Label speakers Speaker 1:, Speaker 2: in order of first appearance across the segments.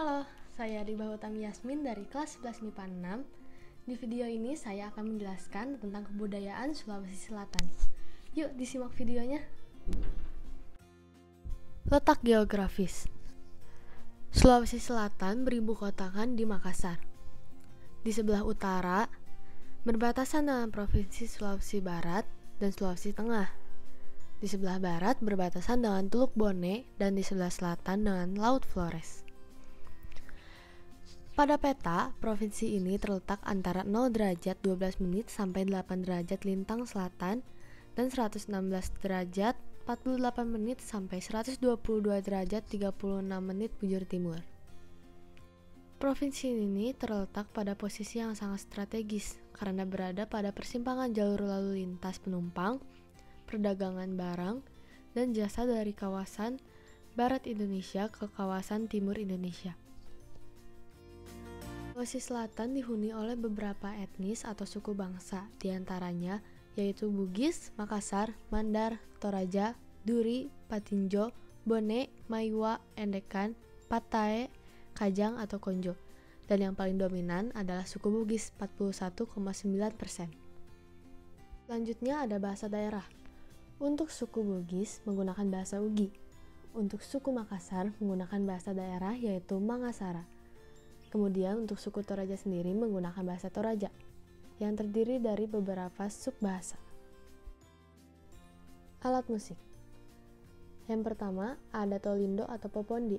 Speaker 1: Halo, saya Ribah Utami Yasmin dari kelas 11 MIPA 6. Di video ini saya akan menjelaskan tentang kebudayaan Sulawesi Selatan. Yuk disimak videonya. Letak geografis. Sulawesi Selatan beribu kotakan di Makassar. Di sebelah utara, berbatasan dengan Provinsi Sulawesi Barat dan Sulawesi Tengah. Di sebelah barat berbatasan dengan Teluk Bone dan di sebelah selatan dengan Laut Flores. Pada peta, provinsi ini terletak antara 0 derajat 12 menit sampai 8 derajat lintang selatan dan 116 derajat 48 menit sampai 122 derajat 36 menit bujur timur. Provinsi ini terletak pada posisi yang sangat strategis karena berada pada persimpangan jalur lalu lintas penumpang, perdagangan barang, dan jasa dari kawasan barat Indonesia ke kawasan timur Indonesia. Sulawesi Selatan dihuni oleh beberapa etnis atau suku bangsa, diantaranya yaitu Bugis, Makassar, Mandar, Toraja, Duri, Patinjo, Bone, Maiwa, Endekan, Patae, Kajang atau Konjo. Dan yang paling dominan adalah suku Bugis 41,9%. Selanjutnya ada bahasa daerah. Untuk suku Bugis menggunakan bahasa Ugi. Untuk suku Makassar menggunakan bahasa daerah yaitu Mangasara. Kemudian untuk suku Toraja sendiri menggunakan bahasa Toraja, yang terdiri dari beberapa subbahasa. Alat musik. Yang pertama ada tolindo atau popondi.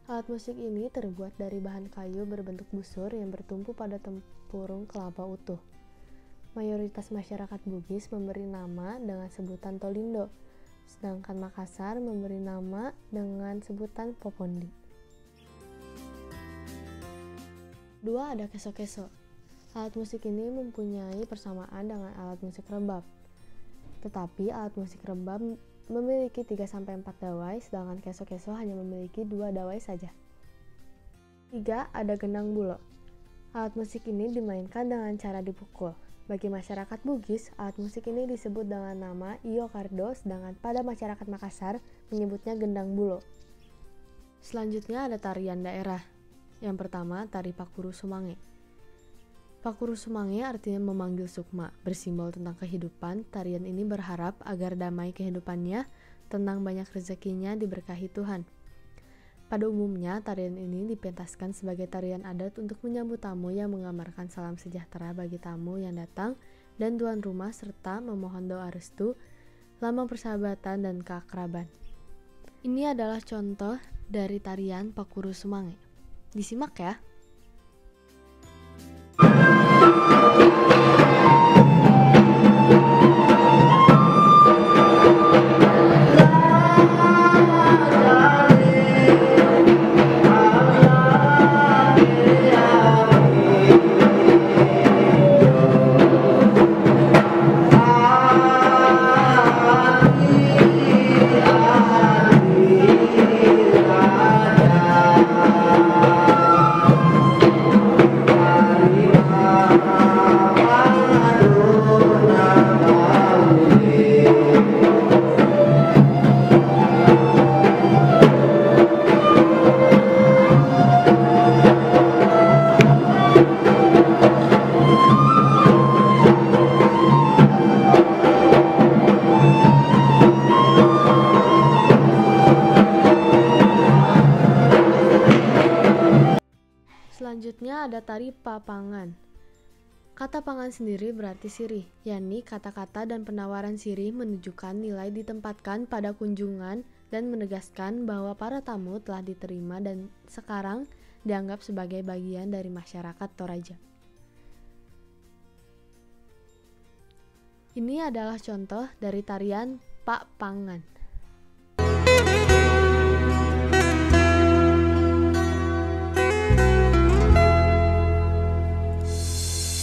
Speaker 1: Alat musik ini terbuat dari bahan kayu berbentuk busur yang bertumpu pada tempurung kelapa utuh. Mayoritas masyarakat Bugis memberi nama dengan sebutan tolindo, sedangkan Makassar memberi nama dengan sebutan popondi. Dua, ada keso-keso. Alat musik ini mempunyai persamaan dengan alat musik rebab. Tetapi alat musik rebab memiliki 3-4 dawai, sedangkan keso-keso hanya memiliki 2 dawai saja. 3, ada gendang bulo. Alat musik ini dimainkan dengan cara dipukul. Bagi masyarakat Bugis, alat musik ini disebut dengan nama iyo kardo, sedangkan pada masyarakat Makassar menyebutnya gendang bulo. Selanjutnya ada tarian daerah. Yang pertama, tari Pakuru Sumange. Pakuru Sumange artinya memanggil sukma, bersimbol tentang kehidupan. Tarian ini berharap agar damai kehidupannya, tenang banyak rezekinya, diberkahi Tuhan. Pada umumnya, tarian ini dipentaskan sebagai tarian adat untuk menyambut tamu yang menggambarkan salam sejahtera bagi tamu yang datang dan tuan rumah serta memohon doa restu, lambang persahabatan dan keakraban. Ini adalah contoh dari tarian Pakuru Sumange. Disimak ya. Selanjutnya ada tari papangan. Kata pangan sendiri berarti sirih, yakni kata-kata dan penawaran sirih menunjukkan nilai ditempatkan pada kunjungan dan menegaskan bahwa para tamu telah diterima dan sekarang dianggap sebagai bagian dari masyarakat Toraja. Ini adalah contoh dari tarian Pak Pangan.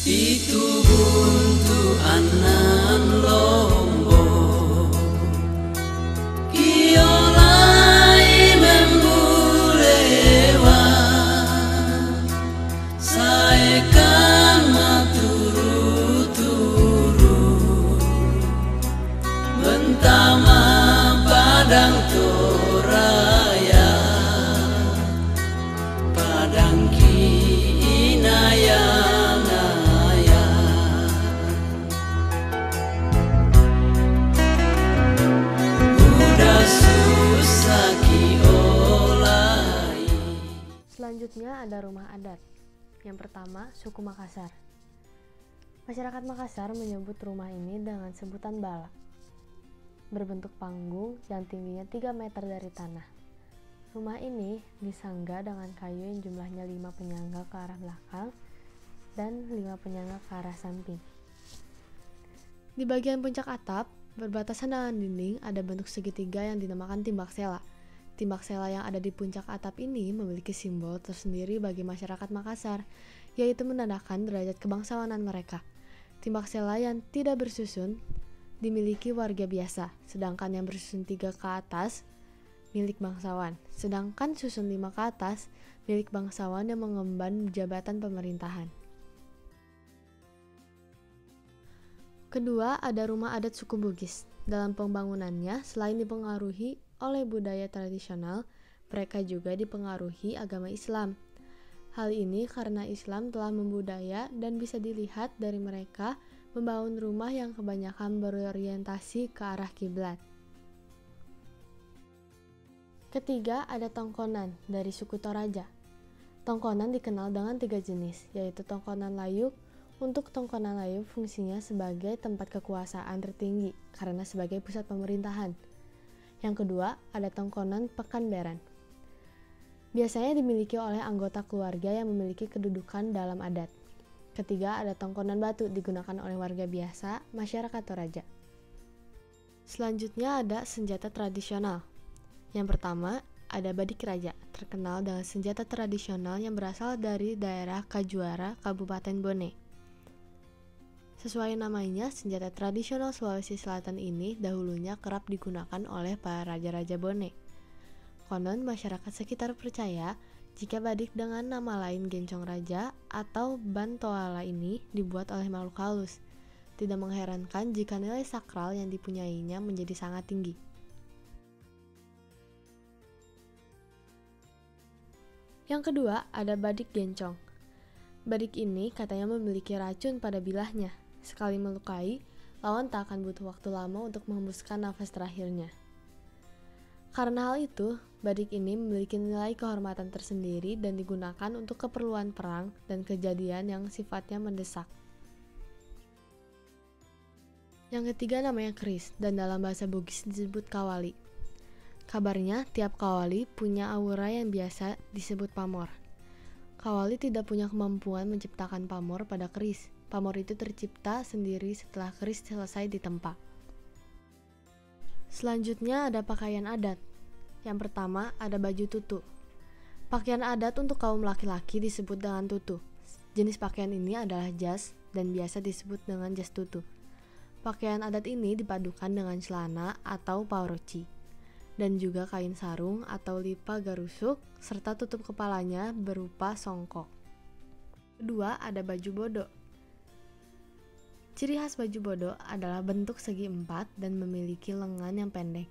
Speaker 2: Itu buntu anan lombok kiolai membulewa saekan maturu-turu bentama padangki inaya-naya udah susah ki olai.
Speaker 1: Selanjutnya ada rumah adat. Yang pertama, suku Makassar. Masyarakat Makassar menyebut rumah ini dengan sebutan bala. Berbentuk panggung yang tingginya 3 meter dari tanah. Rumah ini disangga dengan kayu yang jumlahnya 5 penyangga ke arah belakang dan 5 penyangga ke arah samping. Di bagian puncak atap, berbatasan dengan dinding, ada bentuk segitiga yang dinamakan timbak sela. Timbak sela yang ada di puncak atap ini memiliki simbol tersendiri bagi masyarakat Makassar, yaitu menandakan derajat kebangsawanan mereka. Timbak sela yang tidak bersusun dimiliki warga biasa, sedangkan yang bersusun 3 ke atas milik bangsawan, sedangkan susun 5 ke atas milik bangsawan yang mengemban jabatan pemerintahan. Kedua, ada rumah adat suku Bugis. Dalam pembangunannya, selain dipengaruhi oleh budaya tradisional, mereka juga dipengaruhi agama Islam. Hal ini karena Islam telah membudaya dan bisa dilihat dari mereka membangun rumah yang kebanyakan berorientasi ke arah kiblat. Ketiga, ada tongkonan dari suku Toraja. Tongkonan dikenal dengan 3 jenis, yaitu tongkonan layuk. Untuk tongkonan layuk fungsinya sebagai tempat kekuasaan tertinggi karena sebagai pusat pemerintahan. Yang kedua, ada tongkonan Pekanbaran. Biasanya dimiliki oleh anggota keluarga yang memiliki kedudukan dalam adat. Ketiga, ada tongkonan batu digunakan oleh warga biasa, masyarakat Toraja. Selanjutnya ada senjata tradisional. Yang pertama, ada badik raja, terkenal dengan senjata tradisional yang berasal dari daerah Kajuara, Kabupaten Bone. Sesuai namanya, senjata tradisional Sulawesi Selatan ini dahulunya kerap digunakan oleh para raja-raja Bone. Konon, masyarakat sekitar percaya jika badik dengan nama lain Gencong Raja atau Bantoala ini dibuat oleh makhluk halus. Tidak mengherankan jika nilai sakral yang dipunyainya menjadi sangat tinggi. Yang kedua, ada badik Gencong. Badik ini katanya memiliki racun pada bilahnya. Sekali melukai, lawan tak akan butuh waktu lama untuk menghembuskan nafas terakhirnya. Karena hal itu, badik ini memiliki nilai kehormatan tersendiri dan digunakan untuk keperluan perang dan kejadian yang sifatnya mendesak. Yang ketiga namanya keris, dan dalam bahasa Bugis disebut kawali. Kabarnya, tiap kawali punya aura yang biasa disebut pamor. Kawali tidak punya kemampuan menciptakan pamor pada keris. Pamor itu tercipta sendiri setelah keris selesai ditempa. Selanjutnya ada pakaian adat. Yang pertama ada baju tutu. Pakaian adat untuk kaum laki-laki disebut dengan tutu. Jenis pakaian ini adalah jas dan biasa disebut dengan jas tutu. Pakaian adat ini dipadukan dengan celana atau pauroci dan juga kain sarung atau lipa garusuk serta tutup kepalanya berupa songkok. Kedua ada baju bodo. Ciri khas baju bodo adalah bentuk segi 4 dan memiliki lengan yang pendek,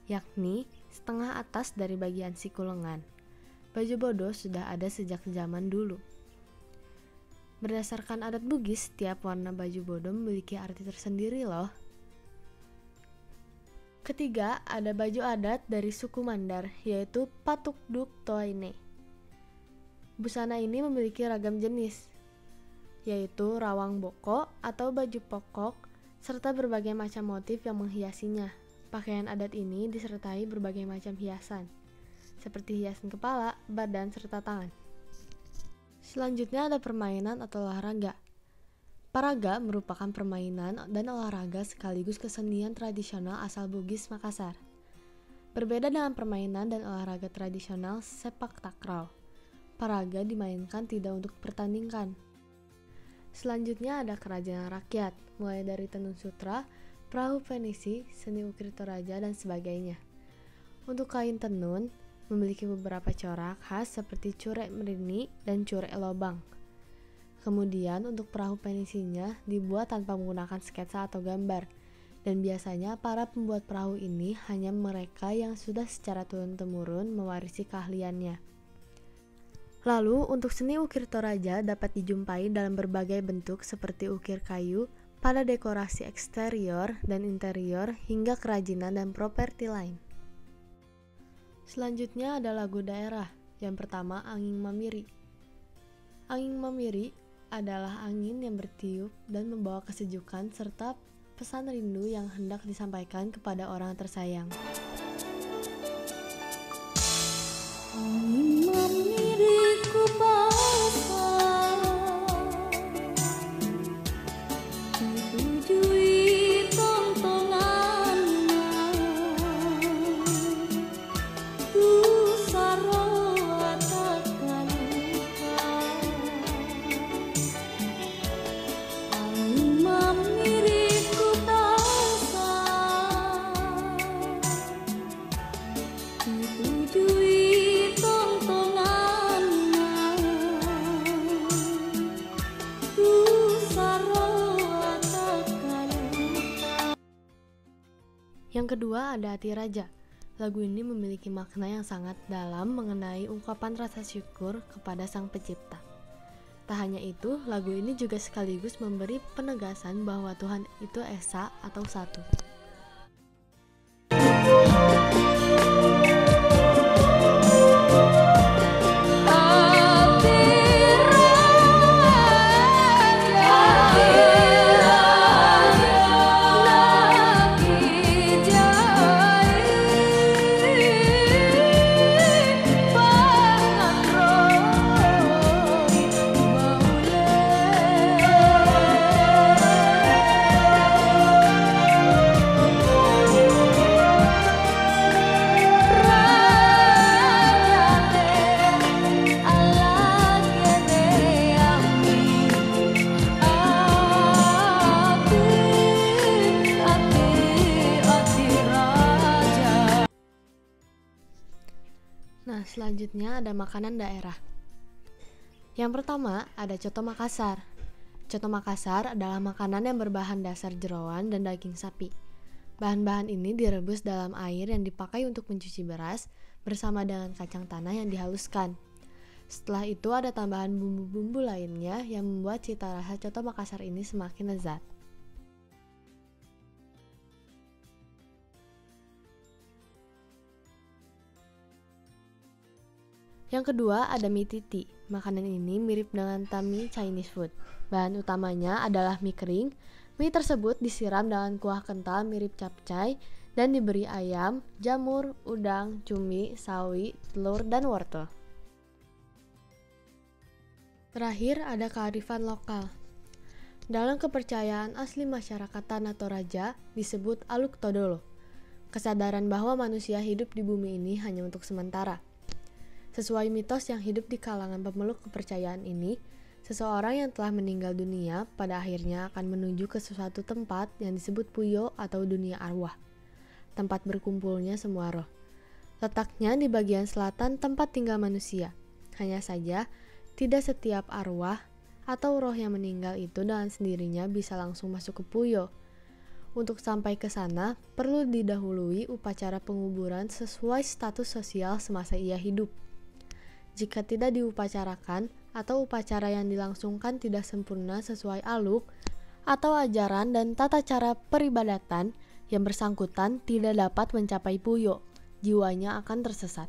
Speaker 1: yakni setengah atas dari bagian siku lengan. Baju bodo sudah ada sejak zaman dulu. Berdasarkan adat Bugis, setiap warna baju bodo memiliki arti tersendiri loh. Ketiga, ada baju adat dari suku Mandar, yaitu Patuk Duk Toaine. Busana ini memiliki ragam jenis, yaitu rawang boko atau baju pokok, serta berbagai macam motif yang menghiasinya. Pakaian adat ini disertai berbagai macam hiasan, seperti hiasan kepala, badan, serta tangan. Selanjutnya ada permainan atau olahraga. Paraga merupakan permainan dan olahraga sekaligus kesenian tradisional asal Bugis Makassar. Berbeda dengan permainan dan olahraga tradisional sepak takraw, paraga dimainkan tidak untuk pertandingan. Selanjutnya ada kerajinan rakyat, mulai dari tenun sutra, perahu penisi, seni ukir Toraja, dan sebagainya. Untuk kain tenun, memiliki beberapa corak khas seperti curek merini dan curek lobang. Kemudian untuk perahu penisinya dibuat tanpa menggunakan sketsa atau gambar, dan biasanya para pembuat perahu ini hanya mereka yang sudah secara turun-temurun mewarisi keahliannya. Lalu, untuk seni ukir Toraja dapat dijumpai dalam berbagai bentuk seperti ukir kayu, pada dekorasi eksterior dan interior, hingga kerajinan dan properti lain. Selanjutnya ada lagu daerah. Yang pertama, Angin Mamiri. Angin Mamiri adalah angin yang bertiup dan membawa kesejukan serta pesan rindu yang hendak disampaikan kepada orang tersayang.
Speaker 3: Angin mamiri ku basah, ditujui tontonannya, ku sarwa takkan lupa. Angin mamiri ku basah, ditujui
Speaker 1: Yang kedua ada Hati Raja. Lagu ini memiliki makna yang sangat dalam mengenai ungkapan rasa syukur kepada Sang Pencipta. Tak hanya itu, lagu ini juga sekaligus memberi penegasan bahwa Tuhan itu esa atau satu. Nah, selanjutnya ada makanan daerah. Yang pertama ada Coto Makassar. Coto Makassar adalah makanan yang berbahan dasar jeroan dan daging sapi. Bahan-bahan ini direbus dalam air yang dipakai untuk mencuci beras bersama dengan kacang tanah yang dihaluskan. Setelah itu ada tambahan bumbu-bumbu lainnya yang membuat cita rasa Coto Makassar ini semakin lezat. Yang kedua ada mie titi. Makanan ini mirip dengan Tami Chinese food. Bahan utamanya adalah mie kering. Mie tersebut disiram dengan kuah kental mirip capcay dan diberi ayam, jamur, udang, cumi, sawi, telur, dan wortel. Terakhir ada kearifan lokal. Dalam kepercayaan asli masyarakat Tanah Toraja disebut Aluk Todolo. Kesadaran bahwa manusia hidup di bumi ini hanya untuk sementara. Sesuai mitos yang hidup di kalangan pemeluk kepercayaan ini, seseorang yang telah meninggal dunia pada akhirnya akan menuju ke suatu tempat yang disebut Puyo atau dunia arwah, tempat berkumpulnya semua roh. Letaknya di bagian selatan tempat tinggal manusia. Hanya saja, tidak setiap arwah atau roh yang meninggal itu dengan sendirinya bisa langsung masuk ke Puyo. Untuk sampai ke sana, perlu didahului upacara penguburan sesuai status sosial semasa ia hidup. Jika tidak diupacarakan atau upacara yang dilangsungkan tidak sempurna sesuai aluk atau ajaran dan tata cara peribadatan, yang bersangkutan tidak dapat mencapai Puyo, jiwanya akan tersesat.